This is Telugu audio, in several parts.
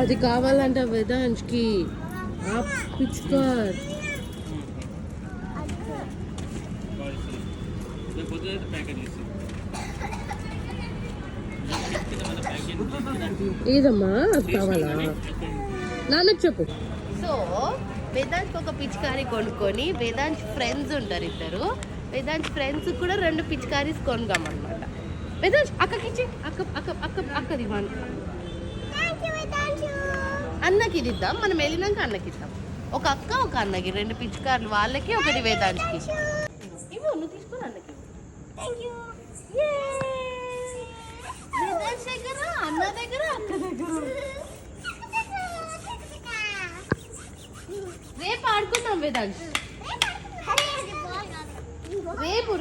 అది కావాలంట వేదాంశ్కి ఆ పిచ్చుకర్. ఏదమ్మా అది కావాలా? నాన్నకు చెప్పు. సో వేదాంత్ ఒక పిచికారీ కొనుక్కొని వేదాంత్ ఫ్రెండ్స్ ఉంటారు ఇద్దరు. వేదాంత్ ఫ్రెండ్స్ కూడా 2 పిచికారీస్ కొనుగామన్నమాట. వేదాంత్ అక్కకిచ్చి అక్కది అన్నకి ఇది ఇద్దాం. మనం వెళ్ళినాక అన్నకి ఇద్దాం. ఒక అక్క ఒక అన్నకి 2 పిచికారులు, వాళ్ళకి ఒకటి వేదాంత్కి. ఇవ్వు, నువ్వు తీసుకుని అన్నకి. వేదాంత్ దగ్గర, అన్న దగ్గర, అక్క దగ్గర. రేపు ఆడుకుందాం వేదాంత్. రేపు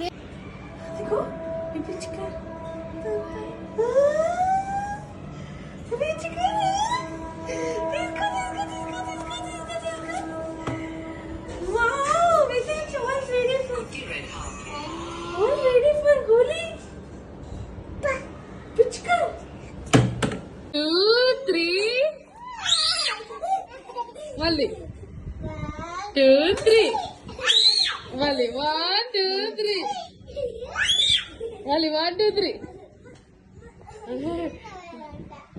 మళ్ళీ 2 3 మళ్ళీ 1 2 3 మళ్ళీ 1 2 3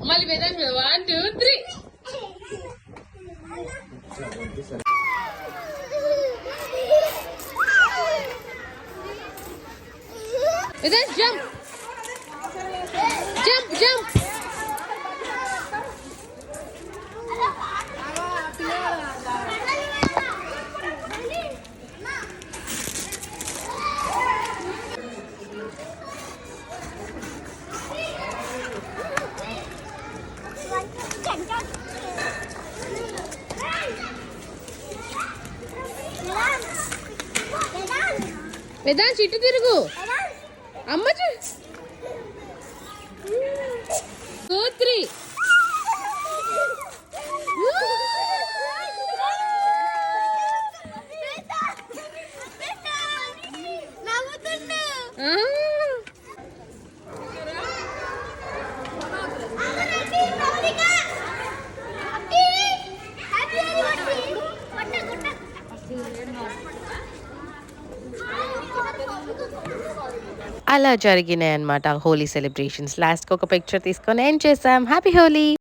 మళ్ళీ Vedant 1 2 3. Vedant jump jump jump. Vedant ఇటు తిరుగు. అమ్మ 2 3. అలా జరిగినాయి అన్నమాట హోలీ సెలబ్రేషన్స్. లాస్ట్కి ఒక పిక్చర్ తీసుకొని ఎండ్ చేసాం. హ్యాపీ హోలీ.